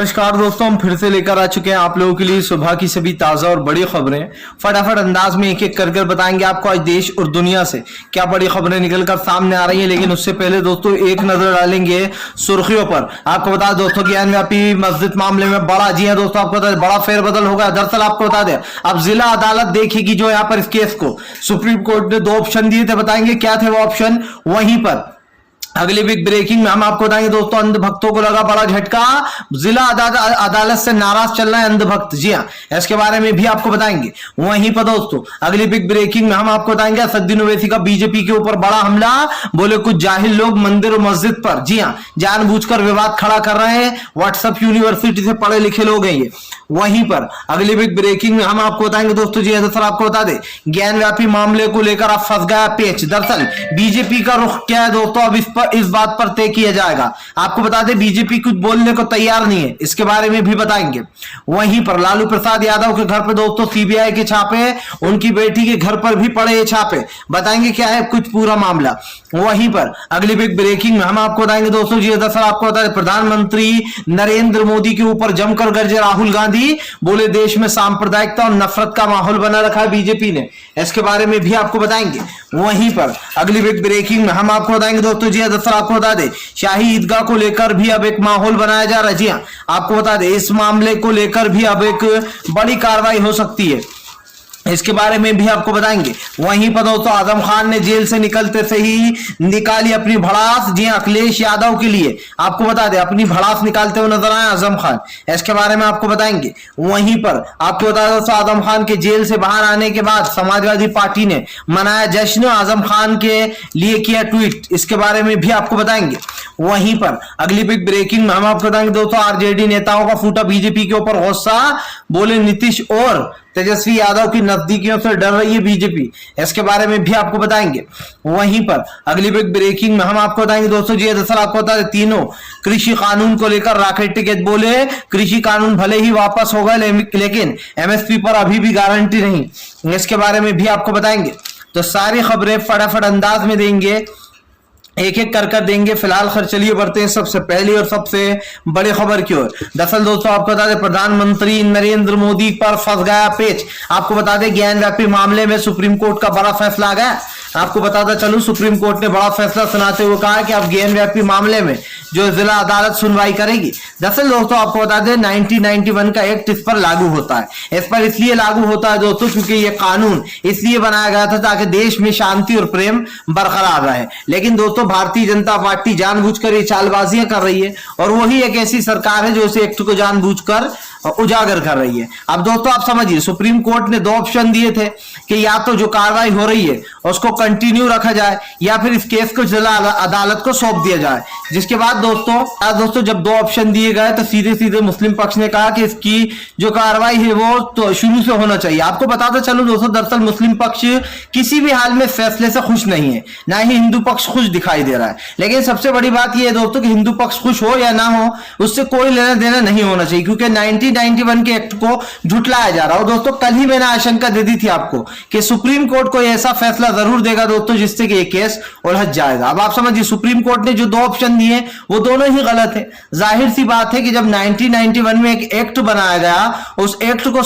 नमस्कार दोस्तों, हम फिर से लेकर आ चुके हैं आप लोगों के लिए सुबह की सभी ताजा और बड़ी खबरें। फटाफट अंदाज में एक एक कर बताएंगे आपको आज देश और दुनिया से क्या बड़ी खबरें निकलकर सामने आ रही हैं। लेकिन उससे पहले दोस्तों एक नजर डालेंगे सुर्खियों पर। आपको बता दें दोस्तों ज्ञान व्यापी मस्जिद मामले में बड़ा जी है दोस्तों, आपको बता दें बड़ा फेरबदल होगा। दरअसल आपको बता दें अब जिला अदालत देखेगी जो यहाँ पर इस केस को। सुप्रीम कोर्ट ने 2 ऑप्शन दिए थे, बताएंगे क्या थे वो ऑप्शन। वहीं पर अगली बिग ब्रेकिंग में हम आपको बताएंगे दोस्तों अंध भक्तों को लगा बड़ा झटका, जिला अदालत से नाराज चल रहे हैं अंध भक्त। जी हाँ, इसके बारे में भी आपको बताएंगे। वहीं पर दोस्तों अगली बिग ब्रेकिंग में हम आपको बताएंगे असदुद्दीन ओवैसी का बीजेपी के ऊपर बड़ा हमला, बोले कुछ जाहिल लोग मंदिर और मस्जिद पर जी हाँ जानबूझकर विवाद खड़ा कर रहे हैं। व्हाट्सएप यूनिवर्सिटी से पढ़े लिखे लोग हैं ये। वहीं पर अगली बिग ब्रेकिंग में हम आपको बताएंगे दोस्तों जी दरअसल आपको बता दें ज्ञान व्यापी मामले को लेकर अब फंस गया पेच। दरअसल बीजेपी का रुख क्या है दोस्तों, अब इस बात पर तय किया जाएगा। आपको बता दें बीजेपी कुछ बोलने को तैयार नहीं है, इसके बारे में भी बताएंगे। वहीं पर लालू प्रसाद यादव के घर पर दोस्तों सीबीआई के छापे, उनकी बेटी के घर पर भी पड़े ये छापे, बताएंगे क्या है कुछ पूरा मामला। वहीं पर अगली बिग ब्रेकिंग में हम आपको बताएंगे दोस्तों जी दरअसल आपको बता दें प्रधानमंत्री नरेंद्र मोदी के ऊपर जमकर गरजे राहुल गांधी, बोले देश में सांप्रदायिकता और नफरत का माहौल बना रखा है बीजेपी ने, इसके बारे में भी आपको बताएंगे। वहीं पर अगली बिग ब्रेकिंग में हम आपको बताएंगे दोस्तों जी दरअसल आपको बता दें शाही ईदगाह को लेकर भी अब एक माहौल बनाया जा रहा है। जी हाँ, आपको बता दें इस मामले को लेकर भी अब एक बड़ी कार्रवाई हो सकती है, इसके बारे में भी आपको बताएंगे। वहीं पर दोस्तों आजम खान ने जेल से निकलते से ही निकाली अपनी भड़ास। जी अखिलेश यादव के लिए आपको बता दें अपनी भड़ास निकालते हुए नजर आए आजम खान, इसके बारे में आपको बताएंगे। वहीं पर आपको बता दें दोस्तों आजम खान के जेल से बाहर आने के बाद समाजवादी पार्टी ने मनाया जश्न, आजम खान के लिए किया ट्वीट, इसके बारे में भी आपको बताएंगे। वहीं पर अगली बिग ब्रेकिंग में हम आपको बताएंगे दोस्तों आरजेडी नेताओं का फूटा बीजेपी के ऊपर गुस्सा, बोले नीतीश और तेजस्वी यादव की नजदीकियों से डर रही है बीजेपी, इसके बारे में भी आपको बताएंगे। वहीं पर अगली बिग ब्रेकिंग में हम आपको बताएंगे दोस्तों जी दरअसल आपको बता दें तीनों कृषि कानून को लेकर राकेट टिकट, बोले कृषि कानून भले ही वापस हो गए लेकिन एमएसपी पर अभी भी गारंटी नहीं, इसके बारे में भी आपको बताएंगे। तो सारी खबरें फटाफट अंदाज में देंगे, एक एक कर देंगे। फिलहाल खैर चलिए बढ़ते हैं सबसे पहली और सबसे बड़ी खबर की ओर। दरअसल दोस्तों आपको बता दें प्रधानमंत्री नरेंद्र मोदी पर फंस गया पेच। आपको बता दें ज्ञान व्यापी मामले में सुप्रीम कोर्ट का बड़ा फैसला आ गया। आपको बताता चलूं सुप्रीम कोर्ट ने बड़ा फैसला सुनाते हुए कहा कि अब ज्ञान व्यापी मामले में जो जिला अदालत सुनवाई करेगी। दरअसल दोस्तों आपको बता दें 1991 का एक्ट इस पर लागू होता है। इस पर इसलिए लागू होता है दोस्तों क्योंकि ये कानून इसलिए बनाया गया था ताकि देश में शांति और प्रेम बरकरार रहे। लेकिन दोस्तों भारतीय जनता पार्टी जानबूझकर ये चालबाजियां कर रही है और वही एक ऐसी सरकार है जो इस एक्ट को जानबूझकर उजागर कर रही है। अब दोस्तों आप समझिए सुप्रीम कोर्ट ने 2 ऑप्शन दिए थे कि या तो जो कार्रवाई हो रही है उसको कंटिन्यू रखा जाए या फिर इस केस को जिला अदालत को सौंप दिया जाए। जिसके बाद दोस्तों जब 2 ऑप्शन दिए गए तो सीधे सीधे मुस्लिम पक्ष ने कहा कि इसकी जो कार्रवाई है वो तो शुरू से होना चाहिए। आपको बताते चलो दोस्तों दरअसल मुस्लिम पक्ष किसी भी हाल में फैसले से खुश नहीं है, ना ही हिंदू पक्ष खुश दिखाई दे रहा है। लेकिन सबसे बड़ी बात यह है दोस्तों कि हिंदू पक्ष खुश हो या ना हो उससे कोई लेना देना नहीं होना चाहिए क्योंकि 1991 के एक्ट को झुटलाया जा रहा हो। दोस्तों कल ही मैंने आशंका दे दी थी आपको कि सुप्रीम कोर्ट को ऐसा फैसला जरूर देगा दोस्तों जिससे कि ये केस उलझ जाएगा। अब आप समझिए सुप्रीम कोर्ट ने जो 2 ऑप्शन दिए वो दोनों ही गलत है। जाहिर सी बात है कि जब 1991 में एक एक्ट बनाया गया उस एक्ट को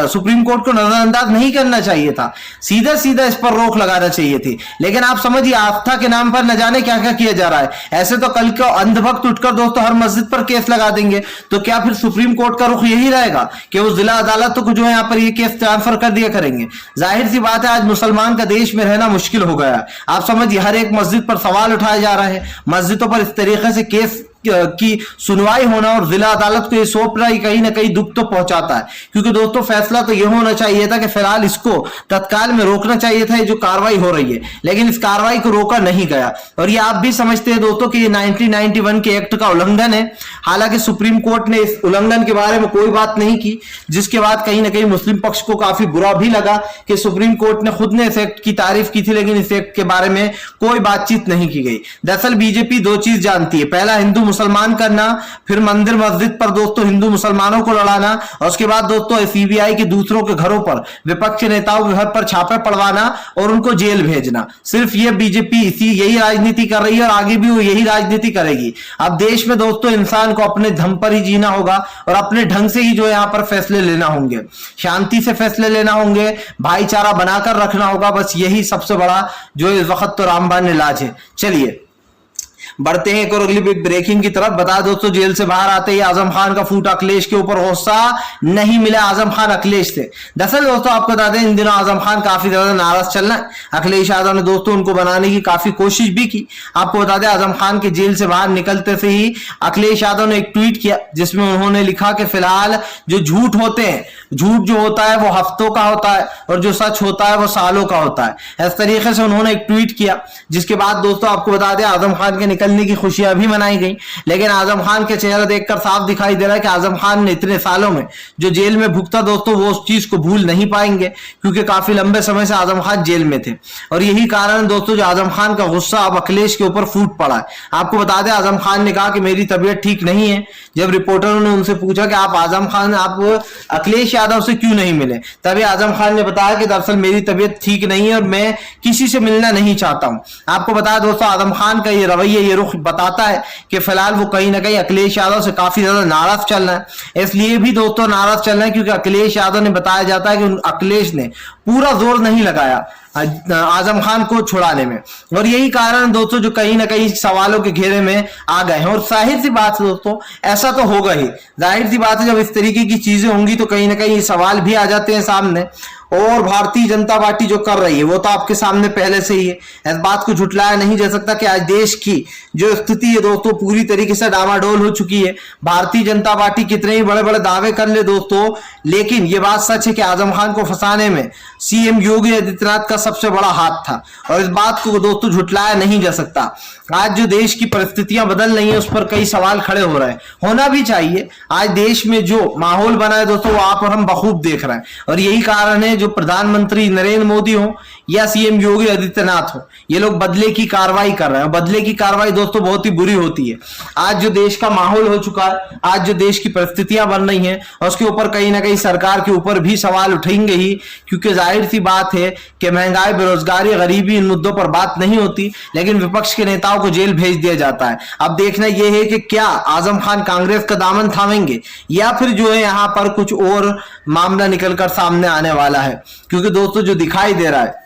सुप्रीम कोर्ट को नजरअंदाज नहीं करना चाहिए था, सीधा सीधा इस पर रोक लगाना चाहिए थी। लेकिन आप समझिए आस्था के नाम पर न जाने क्या क्या किया जा रहा है। ऐसे तो कल को अंधभक्त उठकर दोस्तों हर मस्जिद पर केस लगा देंगे, तो क्या फिर सुप्रीम कोर्ट का रुख यही रहेगा कि वो जिला अदालतों को जो है यहाँ पर ये केस ट्रांसफर कर दिया करेंगे। जाहिर सी बात है आज मुसलमान का देश में रहना मुश्किल हो गया। आप समझिए हर एक मस्जिद पर सवाल उठाया जा रहा है, मस्जिदों पर इस तरीके से केस की सुनवाई होना और जिला अदालत को ये सौंपना ही कहीं ना कहीं दुख तो पहुंचाता है। क्योंकि दोस्तों फैसला तो यह होना चाहिए था कि फिलहाल इसको तत्काल में रोकना चाहिए था ये जो कार्रवाई हो रही है, लेकिन इस कार्रवाई को रोका नहीं गया। और ये आप भी समझते हैं दोस्तों कि ये 1991 के एक्ट का उल्लंघन है। हालांकि सुप्रीम कोर्ट ने इस उल्लंघन के बारे में कोई बात नहीं की, जिसके बाद कहीं ना कहीं मुस्लिम पक्ष को काफी बुरा भी लगा कि सुप्रीम कोर्ट ने खुद ने इस एक्ट की तारीफ की थी लेकिन इस एक्ट के बारे में कोई बातचीत नहीं की गई। दरअसल बीजेपी 2 चीज जानती है, पहला हिंदू मुसलमान करना, फिर मंदिर मस्जिद पर दोस्तों हिंदू मुसलमानों को लड़ाना, और उसके बाद दोस्तों सीबीआई के दूसरों के घरों पर, विपक्ष के नेताओं के घर पर छापे पड़वाना और उनको जेल भेजना। सिर्फ ये बीजेपी यही राजनीति कर रही है और आगे भी वो यही राजनीति करेगी। अब देश में दोस्तों इंसान को अपने दम पर ही जीना होगा और अपने ढंग से ही जो यहाँ पर फैसले लेना होंगे, शांति से फैसले लेना होंगे, भाईचारा बनाकर रखना होगा। बस यही सबसे बड़ा जो इस वक्त तो रामबाण इलाज है। चलिए बढ़ते हैं एक और अगली बिग ब्रेकिंग की तरफ। बता दोस्तों, जेल से बाहर आते ही आजम खान का फूटा अखिलेश के ऊपर, गुस्सा नहीं मिला आजम खान अखिलेश से। दरअसल दोस्तों आपको बता दें, इन दिनों आजम खान काफी ज्यादा नाराज चल रहा है। अखिलेश यादव ने दोस्तों उनको बनाने की काफी कोशिश भी की। आपको बता दें, आजम खान के जेल से बाहर निकलते से ही अखिलेश यादव ने एक ट्वीट किया जिसमें उन्होंने लिखा कि फिलहाल जो झूठ होते हैं, झूठ जो होता है वो हफ्तों का होता है और जो सच होता है वो सालों का होता है। इस तरीके से उन्होंने एक ट्वीट किया, जिसके बाद दोस्तों आपको बता दें आजम खान के निकलने की खुशियां भी मनाई गई। लेकिन आजम खान के चेहरा देखकर साफ दिखाई दे रहा है कि आजम खान ने इतने सालों में जो जेल में भुगता दोस्तों वो उस चीज को भूल नहीं पाएंगे, क्योंकि काफी लंबे समय से आजम खान जेल में थे। और यही कारण दोस्तों जो आजम खान का गुस्सा अब अखिलेश के ऊपर फूट पड़ा है। आपको बता दें, आजम खान ने कहा कि मेरी तबीयत ठीक नहीं है। जब रिपोर्टरों ने उनसे पूछा कि आप अखिलेश यादव से क्यों नहीं मिले, तभी आजम खान ने बताया कि दरअसल मेरी तबीयत ठीक नहीं है और मैं किसी से मिलना नहीं चाहता हूं। आपको बताया दोस्तों, आजम खान का ये रवैया, ये रुख बताता है कि फिलहाल वो कहीं ना कहीं अखिलेश यादव से काफी ज्यादा नाराज चल रहा है। इसलिए भी दोस्तों नाराज चल रहा है क्योंकि अखिलेश यादव ने बताया जाता है कि अखिलेश ने पूरा जोर नहीं लगाया आजम खान को छुड़ाने में, और यही कारण दोस्तों जो कहीं ना कहीं सवालों के घेरे में आ गए हैं। और जाहिर सी बात है दोस्तों, ऐसा तो होगा ही, जाहिर सी बात है, जब इस तरीके की चीजें होंगी तो कहीं ना कहीं सवाल भी आ जाते हैं सामने। और भारतीय जनता पार्टी जो कर रही है वो तो आपके सामने पहले से ही है, इस बात को झुटलाया नहीं जा सकता कि आज देश की जो स्थिति है दोस्तों पूरी तरीके से डामाडोल हो चुकी है। भारतीय जनता पार्टी कितने ही बड़े बड़े दावे कर ले दोस्तों, लेकिन ये बात सच है कि आजम खान को फंसाने में सीएम योगी आदित्यनाथ का सबसे बड़ा हाथ था, और इस बात को दोस्तों झुटलाया नहीं जा सकता। आज जो देश की परिस्थितियां बदल रही हैं उस पर कई सवाल खड़े हो रहे हैं, होना भी चाहिए। आज देश में जो माहौल बना है दोस्तों वो आप और हम बखूब देख रहे हैं, और यही कारण है जो प्रधानमंत्री नरेंद्र मोदी हो या सीएम योगी आदित्यनाथ हो, ये लोग बदले की कार्रवाई कर रहे हैं। बदले की कार्रवाई दोस्तों बहुत ही बुरी होती है। आज जो देश का माहौल हो चुका है, आज जो देश की परिस्थितियां बन रही हैं, उसके ऊपर कहीं ना कहीं सरकार के ऊपर भी सवाल उठेंगे ही, क्योंकि जाहिर सी बात है कि महंगाई, बेरोजगारी, गरीबी, इन मुद्दों पर बात नहीं होती, लेकिन विपक्ष के नेताओं को जेल भेज दिया जाता है। अब देखना यह है कि क्या आजम खान कांग्रेस का दामन थामेंगे या फिर जो है यहां पर कुछ और मामला निकलकर सामने आने वाला है, क्योंकि दोस्तों जो दिखाई दे रहा है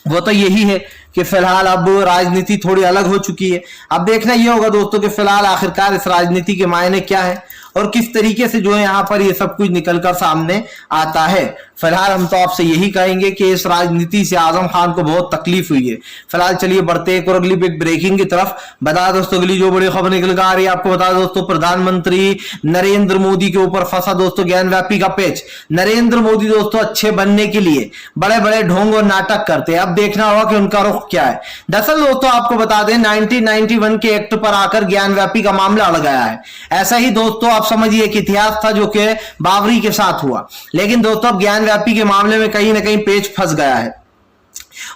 वो तो यही है कि फिलहाल अब राजनीति थोड़ी अलग हो चुकी है। अब देखना यह होगा दोस्तों कि फिलहाल आखिरकार इस राजनीति के मायने क्या है और किस तरीके से जो है यहाँ पर ये सब कुछ निकलकर सामने आता है। फिलहाल हम तो आपसे यही कहेंगे कि इस राजनीति से आजम खान को बहुत तकलीफ हुई है। फिलहाल चलिए बढ़ते एक और अगली बिग ब्रेकिंग की तरफ। बता दोस्तों अगली जो बड़ी खबर निकल कर आ रही है, आपको बता दोस्तों प्रधानमंत्री नरेंद्र मोदी के ऊपर फंसा दोस्तों ज्ञानव्यापी का पेच। नरेंद्र मोदी दोस्तों अच्छे बनने के लिए बड़े बड़े ढोंग और नाटक करते हैं। अब देखना होगा कि उनका रुख क्या है। दरअसल दोस्तों आपको बता दें 1991 के एक्ट पर आकर ज्ञानव्यापी का मामला अड़ गया है। ऐसा ही दोस्तों आप समझिए एक इतिहास था जो कि बाबरी के साथ हुआ, लेकिन दोस्तों अब ज्ञानव्यापी के मामले में कहीं ना कहीं पेच फंस गया है।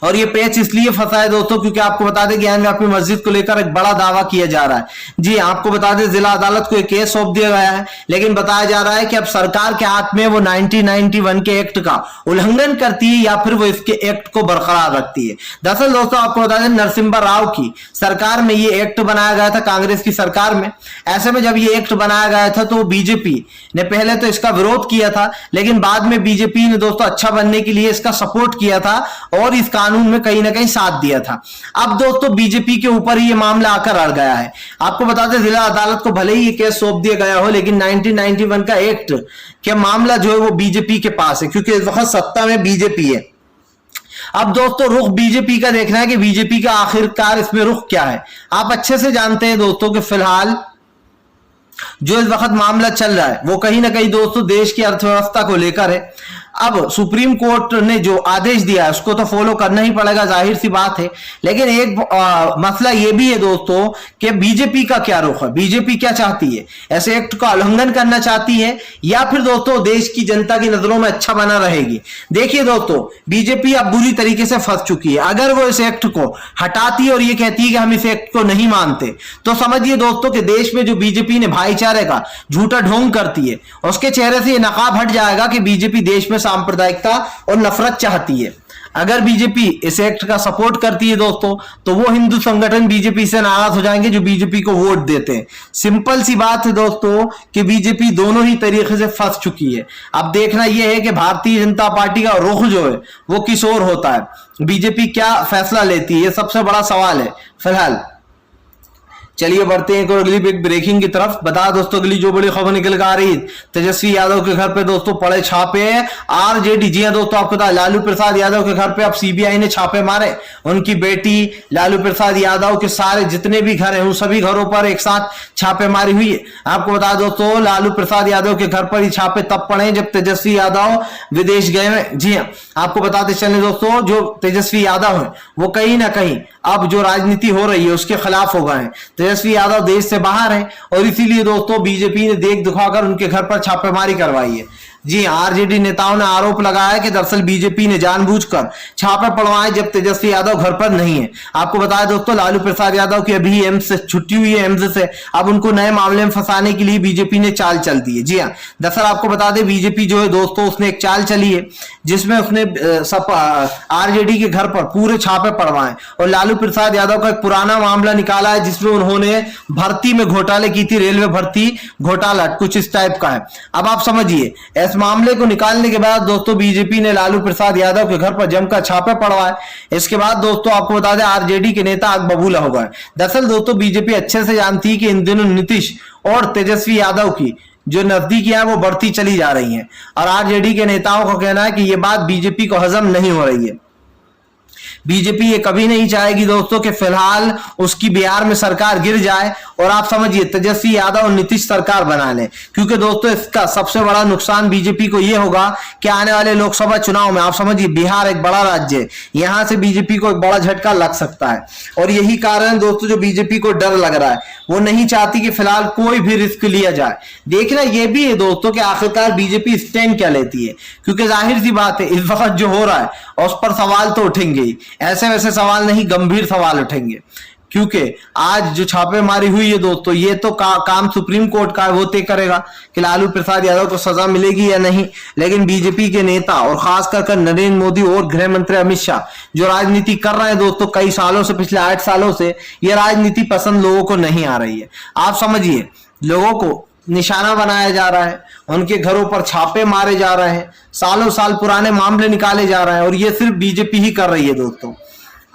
और ये पेच इसलिए फंसा है दोस्तों क्योंकि आपको बता दें ज्ञानव्यापी मस्जिद को लेकर एक बड़ा दावा किया जा रहा है। जी आपको बता दें जिला अदालत को एक केस सौंप दिया गया है, लेकिन बताया जा रहा है कि अब सरकार के हाथ में वो 1991 के एक्ट का उल्लंघन करती है या फिर वो इसके एक्ट को बरकरार रखती है। दरअसल दोस्तों आपको बता दें नरसिम्हा राव की सरकार में ये एक्ट बनाया गया था, कांग्रेस की सरकार में। ऐसे में जब ये एक्ट बनाया गया था तो बीजेपी ने पहले तो इसका विरोध किया था, लेकिन बाद में बीजेपी ने दोस्तों अच्छा बनने के लिए इसका सपोर्ट किया था और इस कानून में कहीं ना कहीं साथ दिया था। अब दोस्तों बीजेपी के ऊपर ही ये मामला आकर अड़ गया है। आपको बता दें जिला अदालत को भले ही ये केस सौंप दिया गया हो, लेकिन 1991 का एक्ट के मामला जो है वो बीजेपी के पास है, क्योंकि इस वक्त सत्ता में बीजेपी है। अब दोस्तों रुख बीजेपी का देखना है कि बीजेपी का आखिरकार इसमें रुख क्या है। आप अच्छे से जानते हैं दोस्तों कि फिलहाल जो इस वक्त मामला चल रहा है वो कहीं ना कहीं दोस्तों देश की अर्थव्यवस्था को लेकर है। अब सुप्रीम कोर्ट ने जो आदेश दिया है उसको तो फॉलो करना ही पड़ेगा, जाहिर सी बात है। लेकिन एक मसला ये भी है दोस्तों कि बीजेपी का क्या रुख है, बीजेपी क्या चाहती है, ऐसे एक्ट का उल्लंघन करना चाहती है या फिर दोस्तों देश की जनता की नजरों में अच्छा बना रहेगी। देखिए दोस्तों, बीजेपी अब बुरी तरीके से फंस चुकी है। अगर वो इस एक्ट को हटाती है और ये कहती है कि हम इस एक्ट को नहीं मानते, तो समझिए दोस्तों कि देश में जो बीजेपी ने भाईचारे का झूठा ढोंग करती है उसके चेहरे से ये नकाब हट जाएगा कि बीजेपी देश में सांप्रदायिकता और नफरत चाहती है। अगर बीजेपी इस एक्ट का सपोर्ट करती है दोस्तों, तो वो हिंदू संगठन बीजेपी से नाराज हो जाएंगे जो बीजेपी को वोट देते हैं। सिंपल सी बात है दोस्तों कि बीजेपी दोनों ही तरीके से फंस चुकी है। अब देखना यह है कि भारतीय जनता पार्टी का रुख जो है वो किस ओर होता है, बीजेपी क्या फैसला लेती है, ये सबसे बड़ा सवाल है फिलहाल। चलिए बढ़ते हैं एक और अगली बिग ब्रेकिंग की तरफ। बता दोस्तों अगली जो बड़ी खबर निकल कर आ रही, तेजस्वी यादव के घर पे दोस्तों पड़े छापे। आरजेडी, जी हां दोस्तों, आपको पता लालू प्रसाद यादव के घर पे अब सीबीआई ने छापे मारे। उनकी बेटी लालू प्रसाद यादव के सारे जितने भी घर हैं उन सभी घरों पर एक साथ छापेमारी हुई है। आपको बता दोस्तों लालू प्रसाद यादव के घर पर ही छापे तब पड़े जब तेजस्वी यादव विदेश गए हैं। जी हां, आपको बताते चले दोस्तों जो तेजस्वी यादव है वो कहीं ना कहीं अब जो राजनीति हो रही है उसके खिलाफ हो गए हैं। तेजस्वी यादव देश से बाहर हैं और इसीलिए दोस्तों बीजेपी ने देख दिखाकर उनके घर पर छापेमारी करवाई है। जी, आरजेडी नेताओं ने आरोप लगाया कि दरअसल बीजेपी ने जानबूझकर छापे पड़वाए जब तेजस्वी यादव घर पर नहीं है। आपको बताया दोस्तों लालू प्रसाद यादव की अभी एम्स से छुट्टी हुई है, एम्स से अब उनको नए मामले में फंसाने के लिए बीजेपी ने चाल चल दी है। जी हाँ, दरअसल आपको बता दें बीजेपी जो है दोस्तों उसने एक चाल चली है जिसमें उसने आरजेडी के घर पर पूरे छापे पड़वाए और लालू प्रसाद यादव का एक पुराना मामला निकाला है जिसमें उन्होंने भर्ती में घोटाले की थी, रेलवे भर्ती घोटाला कुछ इस टाइप का है। अब आप समझिए इस मामले को निकालने के बाद दोस्तों बीजेपी ने लालू प्रसाद यादव के घर पर जमकर छापे पड़वाए। इसके बाद दोस्तों आपको बता दें आरजेडी के नेता आग बबूला हो गए। दरअसल दोस्तों बीजेपी अच्छे से जानती है कि इन दिनों नीतीश और तेजस्वी यादव की जो नजदीकियां वो बढ़ती चली जा रही हैं और आरजेडी के नेताओं का कहना है कि ये बात बीजेपी को हजम नहीं हो रही है। बीजेपी ये कभी नहीं चाहेगी दोस्तों कि फिलहाल उसकी बिहार में सरकार गिर जाए और आप समझिए तेजस्वी यादव और नीतीश सरकार बना ले, क्योंकि दोस्तों इसका सबसे बड़ा नुकसान बीजेपी को ये होगा कि आने वाले लोकसभा चुनाव में आप समझिए बिहार एक बड़ा राज्य है, यहां से बीजेपी को एक बड़ा झटका लग सकता है। और यही कारण दोस्तों जो बीजेपी को डर लग रहा है, वो नहीं चाहती कि फिलहाल कोई भी रिस्क लिया जाए। देखना यह भी है दोस्तों कि आखिरकार बीजेपी स्टैंड क्या लेती है, क्योंकि जाहिर सी बात है इस वक्त जो हो रहा है उस पर सवाल तो उठेंगे ही, ऐसे वैसे सवाल नहीं गंभीर सवाल उठेंगे। क्योंकि आज जो छापेमारी हुई है दोस्तों ये तो काम सुप्रीम कोर्ट का है, वो तय करेगा कि लालू प्रसाद यादव को सजा मिलेगी या नहीं। लेकिन बीजेपी के नेता और खासकर नरेंद्र मोदी और गृह मंत्री अमित शाह जो राजनीति कर रहे हैं दोस्तों कई सालों से, पिछले 8 सालों से, ये राजनीति पसंद लोगों को नहीं आ रही है। आप समझिए लोगों को निशाना बनाया जा रहा है, उनके घरों पर छापे मारे जा रहे हैं, सालों साल पुराने मामले निकाले जा रहे हैं और ये सिर्फ बीजेपी ही कर रही है दोस्तों।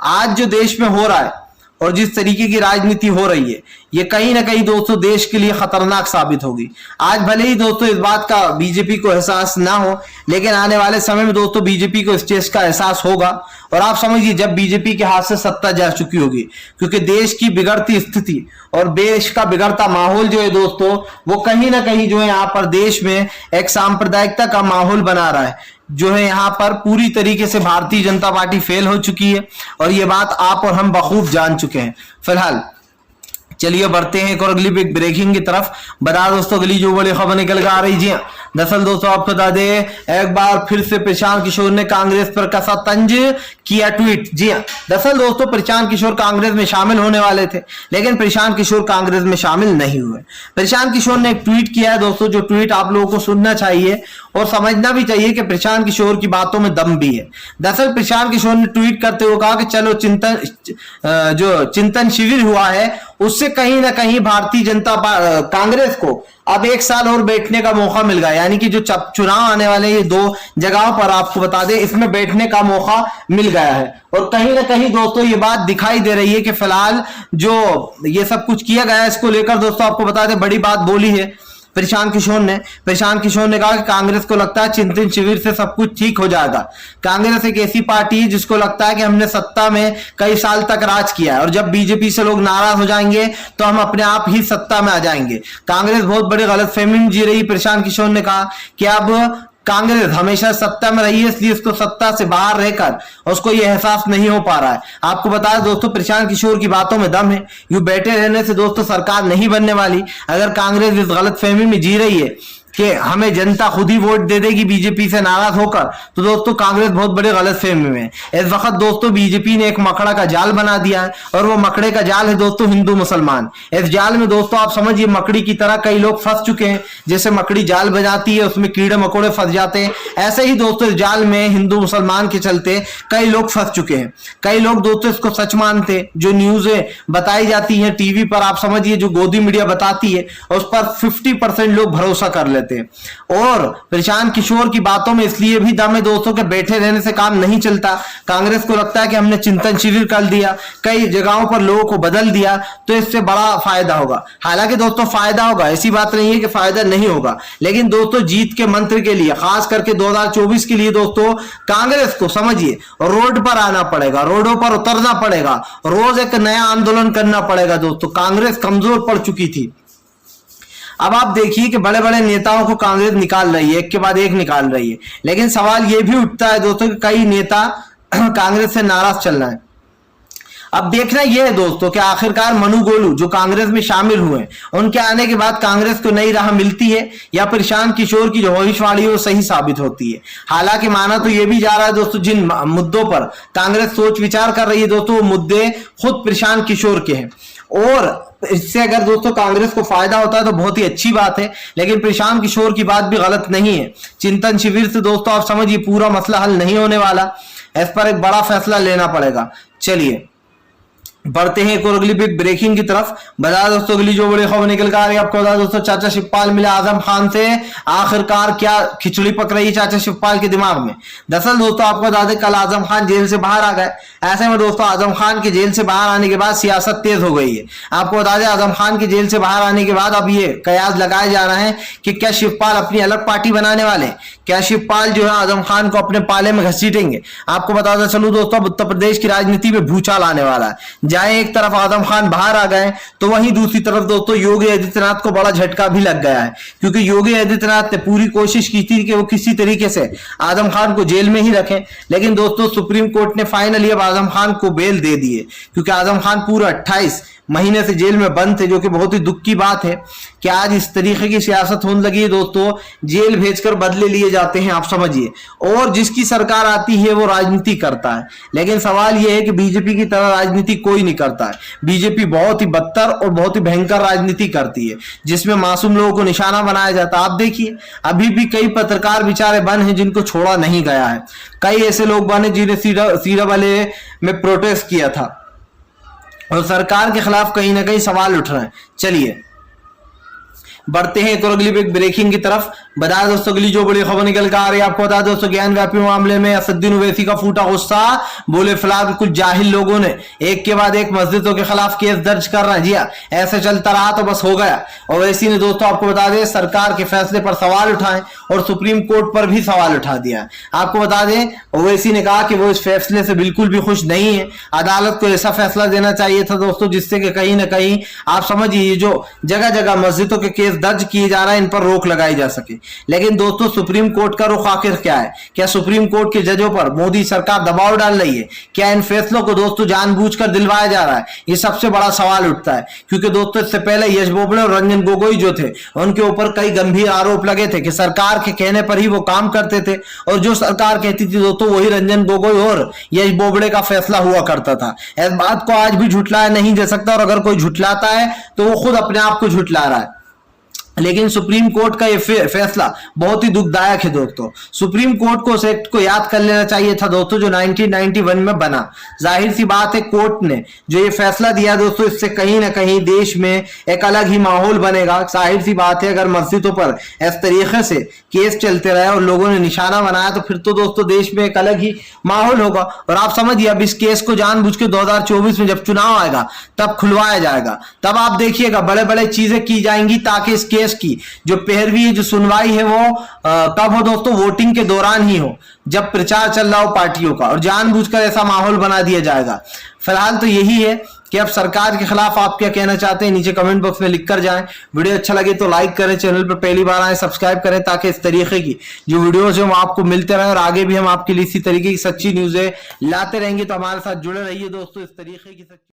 आज जो देश में हो रहा है और जिस तरीके की राजनीति हो रही है ये कहीं ना कहीं दोस्तों देश के लिए खतरनाक साबित होगी। आज भले ही दोस्तों इस बात का बीजेपी को एहसास ना हो, लेकिन आने वाले समय में दोस्तों बीजेपी को इस चीज का एहसास होगा और आप समझिए जब बीजेपी के हाथ से सत्ता जा चुकी होगी, क्योंकि देश की बिगड़ती स्थिति और देश का बिगड़ता माहौल जो है दोस्तों वो कहीं ना कहीं जो है यहाँ पर देश में एक सांप्रदायिकता का माहौल बना रहा है, जो है यहाँ पर पूरी तरीके से भारतीय जनता पार्टी फेल हो चुकी है और ये बात आप और हम बखूब जान चुके हैं। फिलहाल चलिए बढ़ते हैं एक और अगली बिग ब्रेकिंग की तरफ। बता दोस्तों अगली जो बड़ी खबर निकल कर आ रही, जी दरअसल दोस्तों आपको बता दें एक बार फिर से प्रशांत किशोर ने कांग्रेस पर कसा तंज, किया ट्वीट। जी हाँ, दरअसल दोस्तों प्रशांत किशोर कांग्रेस में शामिल होने वाले थे लेकिन प्रशांत किशोर कांग्रेस में शामिल नहीं हुए। प्रशांत किशोर ने एक ट्वीट किया है दोस्तों, जो ट्वीट आप लोगों को सुनना चाहिए और समझना भी चाहिए कि प्रशांत किशोर की बातों में दम भी है। दरअसल प्रशांत किशोर ने ट्वीट करते हुए कहा कि चलो चिंतन शिविर हुआ है उससे कहीं ना कहीं भारतीय जनता कांग्रेस को अब 1 साल और बैठने का मौका मिल गया, यानी कि जो चुनाव आने वाले ये 2 जगहों पर आपको बता दें इसमें बैठने का मौका मिल गया है। और कहीं ना कहीं दोस्तों ये बात दिखाई दे रही है कि फिलहाल जो ये सब कुछ किया गया है इसको लेकर दोस्तों आपको बता दें बड़ी बात बोली है प्रशांत किशोर ने कहा कि कांग्रेस को लगता है चिंतन शिविर से सब कुछ ठीक हो जाएगा। कांग्रेस एक ऐसी पार्टी है जिसको लगता है कि हमने सत्ता में कई साल तक राज किया है और जब बीजेपी से लोग नाराज हो जाएंगे तो हम अपने आप ही सत्ता में आ जाएंगे। कांग्रेस बहुत बड़ी गलतफहमी में जी रही। प्रशांत किशोर ने कहा कि अब कांग्रेस हमेशा सत्ता में रही है, इसलिए उसको सत्ता से बाहर रहकर उसको ये एहसास नहीं हो पा रहा है। आपको बता दें दोस्तों, प्रशांत किशोर की बातों में दम है। यूं बैठे रहने से दोस्तों सरकार नहीं बनने वाली। अगर कांग्रेस इस गलतफहमी में जी रही है कि हमें जनता खुद ही वोट दे देगी बीजेपी से नाराज होकर, तो दोस्तों कांग्रेस बहुत बड़े गलतफहमी में है। इस वक्त दोस्तों बीजेपी ने एक मकड़ा का जाल बना दिया है, और वो मकड़े का जाल है दोस्तों हिंदू मुसलमान। इस जाल में दोस्तों आप समझिए मकड़ी की तरह कई लोग फंस चुके हैं। जैसे मकड़ी जाल बजाती है, उसमें कीड़े मकोड़े फंस जाते हैं, ऐसे ही दोस्तों इस जाल में हिंदू मुसलमान के चलते कई लोग फंस चुके हैं। कई लोग दोस्तों इसको सच मानते, जो न्यूज़ें बताई जाती हैं टीवी पर, आप समझिए जो गोदी मीडिया बताती है उस पर 50% लोग भरोसा कर लेते। और प्रशांत किशोर की बातों में इसलिए भी दम है दोस्तों के बैठे रहने से काम नहीं चलता। कांग्रेस को लगता है कि हमने चिंतन शिविर कर दिया, कई जगहों पर लोगों को बदल दिया, तो इससे बड़ा फायदा होगा। हालांकि दोस्तों फायदा होगा, ऐसी बात नहीं है कि फायदा नहीं होगा, लेकिन दोस्तों जीत के मंत्र के लिए, खास करके 2024 के लिए दोस्तों कांग्रेस को समझिए रोड पर आना पड़ेगा, रोडों पर उतरना पड़ेगा, रोज एक नया आंदोलन करना पड़ेगा। दोस्तों कांग्रेस कमजोर पड़ चुकी थी। अब आप देखिए कि बड़े बड़े नेताओं को कांग्रेस निकाल रही है, एक के बाद एक निकाल रही है, लेकिन सवाल यह भी उठता है दोस्तों कि कई नेता कांग्रेस से नाराज चल रहे हैं। अब देखना यह है दोस्तों कि आखिरकार मनु गोलू जो कांग्रेस में शामिल हुए, उनके आने के बाद कांग्रेस को नई राह मिलती है, या प्रशांत किशोर की जो भविष्यवाणी है वो सही साबित होती है। हालांकि माना तो यह भी जा रहा है दोस्तों, जिन मुद्दों पर कांग्रेस सोच विचार कर रही है दोस्तों, वो मुद्दे खुद प्रशांत किशोर के हैं। और इससे अगर दोस्तों कांग्रेस को फायदा होता है तो बहुत ही अच्छी बात है, लेकिन प्रशांत किशोर की बात भी गलत नहीं है। चिंतन शिविर से दोस्तों आप समझिए पूरा मसला हल नहीं होने वाला, इस पर एक बड़ा फैसला लेना पड़ेगा। चलिए बढ़ते हैं एक और अगली बिग ब्रेकिंग की तरफ। बता दोस्तों अगली जो बड़ी खबर निकल कर आ रही है, आपको बता दोस्तों चाचा शिवपाल मिले आजम खान से। आखिरकार क्या खिचड़ी पक रही है चाचा शिवपाल के दिमाग में। दरअसल दोस्तों आपको बता दें कल आजम खान जेल से बाहर आ गए। ऐसे में दोस्तों आजम खान के जेल से बाहर आने के बाद सियासत तेज हो गई है। आपको बता दें आजम खान के जेल से बाहर आने के बाद अब ये कयास लगाए जा रहे हैं कि क्या शिवपाल अपनी अलग पार्टी बनाने वाले, क्या शिवपाल जो है आजम खान को अपने पाले में घसीटेंगे। आपको बताता चलूं दोस्तों उत्तर प्रदेश की राजनीति में भूचाल आने वाला है। जहां एक तरफ आजम खान बाहर आ गए, तो वहीं दूसरी तरफ दोस्तों योगी आदित्यनाथ को बड़ा झटका भी लग गया है, क्योंकि योगी आदित्यनाथ ने पूरी कोशिश की थी कि वो किसी तरीके से आजम खान को जेल में ही रखें, लेकिन दोस्तों सुप्रीम कोर्ट ने फाइनली अब आजम खान को बेल दे दी है, क्योंकि आजम खान पूरा 28 महीने से जेल में बंद थे, जो कि बहुत ही दुख की बात है कि आज इस तरीके की सियासत होने लगी है दोस्तों। जेल भेजकर बदले लिए जाते हैं, आप समझिए, और जिसकी सरकार आती है वो राजनीति करता है। लेकिन सवाल यह है कि बीजेपी की तरह राजनीति कोई नहीं करता है। बीजेपी बहुत ही बदतर और बहुत ही भयंकर राजनीति करती है, जिसमें मासूम लोगों को निशाना बनाया जाता है। आप देखिए अभी भी कई पत्रकार बेचारे बन हैं जिनको छोड़ा नहीं गया है। कई ऐसे लोग बने जिन्हें सीरा वाले में प्रोटेस्ट किया था, और सरकार के खिलाफ कहीं ना कहीं सवाल उठ रहे हैं। चलिए बढ़ते हैं एक और अगली ब्रेकिंग की तरफ। बता दोस्तों अगली जो बड़ी खबर निकल कर आ रही है, आपको बता दोस्तों ज्ञान व्यापी मामले में असदुद्दीन ओवैसी का फूटा गुस्सा। बोले फिलहाल कुछ जाहिल लोगों ने एक के बाद एक मस्जिदों के खिलाफ केस दर्ज कर रहे हैं। जी हाँ, ऐसे चलता रहा तो बस हो गया। ओवैसी ने दोस्तों आपको बता दें सरकार के फैसले पर सवाल उठाए और सुप्रीम कोर्ट पर भी सवाल उठा दिया। आपको बता दें ओवैसी ने कहा कि वो इस फैसले से बिल्कुल भी खुश नहीं है। अदालत को ऐसा फैसला देना चाहिए था दोस्तों जिससे कि कहीं ना कहीं आप समझिए जो जगह जगह मस्जिदों के केस दर्ज किए जा रहे हैं इन पर रोक लगाई जा सके। लेकिन दोस्तों सुप्रीम कोर्ट का रुख आखिर क्या है? क्या सुप्रीम कोर्ट के जजों पर मोदी सरकार दबाव डाल रही है? क्या इन फैसलों को दोस्तों जानबूझकर दिलवाया जा रहा है? ये सबसे बड़ा सवाल उठता है, क्योंकि दोस्तों इससे पहले यश बोबड़े और रंजन गोगोई जो थे उनके ऊपर कई गंभीर आरोप लगे थे कि सरकार के कहने पर ही वो काम करते थे, और जो सरकार कहती थी दोस्तों वही रंजन गोगोई और यश बोबड़े का फैसला हुआ करता था। इस बात को आज भी झुठलाया नहीं जा सकता, और अगर कोई झुठलाता है तो वो खुद अपने आप को झुठला रहा है। लेकिन सुप्रीम कोर्ट का ये फैसला बहुत ही दुखदायक है दोस्तों। सुप्रीम कोर्ट को उस एक्ट को याद कर लेना चाहिए था दोस्तों जो 1991 में बना। जाहिर सी बात है कोर्ट ने जो ये फैसला दिया दोस्तों इससे कहीं ना कहीं देश में एक अलग ही माहौल बनेगा। जाहिर सी बात है अगर मस्जिदों पर इस तरीके से केस चलते रहे और लोगों ने निशाना बनाया तो फिर तो दोस्तों देश में एक अलग ही माहौल होगा। और आप समझिए अब इस केस को जानबूझ के 2024 में जब चुनाव आएगा तब खुलवाया जाएगा, तब आप देखिएगा बड़े बड़े चीजें की जाएंगी ताकि इस केस की जो पैरवी है जो सुनवाई है वो कब हो दोस्तों, वोटिंग के दौरान ही हो, जब प्रचार चल रहा हो पार्टियों का, और जानबूझकर ऐसा माहौल बना दिया जाएगा। फिलहाल तो यही है कि अब सरकार के खिलाफ आप क्या कहना चाहते हैं, नीचे कमेंट बॉक्स में लिख कर जाएं। वीडियो अच्छा लगे तो लाइक करें, चैनल पर पहली बार आए सब्सक्राइब करें, ताकि इस तरीके की जो वीडियोस है वो आपको मिलते रहे और आगे भी हम आपके लिए इसी तरीके की सच्ची न्यूज़ें लाते रहेंगे। तो हमारे साथ जुड़े रहिए दोस्तों, इस तरीके की सच्ची